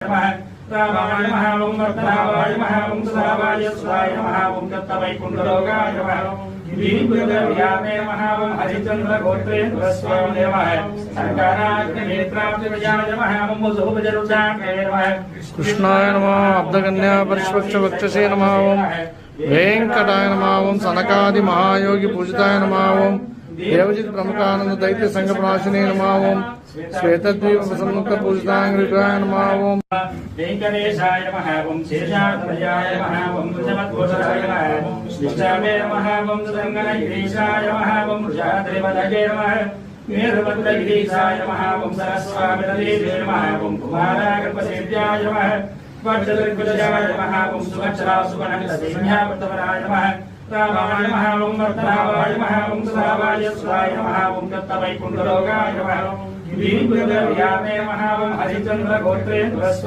रामाय नमः ओं वर्तनावाय नमः ओं सदावाय सुधाय नमः ओं दत्तवैकुण्ठलोकाय नमः वीरपुरव्यामे नमः ओं हरिचन्द्रगोत्रेन्द्रस्वामिने नमः सर्गाराग्निनेत्राब्जविजयाय नमः ओं मुजुभुजरुचाङ्गे नमः कृष्णाय नमः अब्धकन्या परिष्वक्षवक्षसे नमः ओं वेंकटाय नमः ओं सनकादि महायोगी पूजिताय नमः ओं देवजित प्रमुखानंद दैत्य संघ प्राशिने नमः ओं श्वेतद्वीप प्रसन्मुक्त पूजितांग्रिकाय नमः ओं वेंकटेशाय नमः ओं शेषाद्वयाय नमः ओं वृषभद्भूषणाय नमः विष्णवे नमः ओं सुदङ्गनगिरीशाय नमः ओं वृषाद्रिवदगे नमः वीरभद्रगिरीशाय नमः ओं सरस्वामिनदेवे नमः ओं कुमारागर्भसेव्याय नमः वज्रदृग्विजयाय नमः ओं सुभक्षरासुवनन्दसेव्यावृतवराय नमः रामाय नमः ओं वर्तनावाय नमः ओं सदावाय सुधाय नमः ओं दत्तवैकुण्ठलोकाय नमः वीरपुरव्यामे नमः ओं हरिचन्द्रगोत्रेन्द्रस्वामिने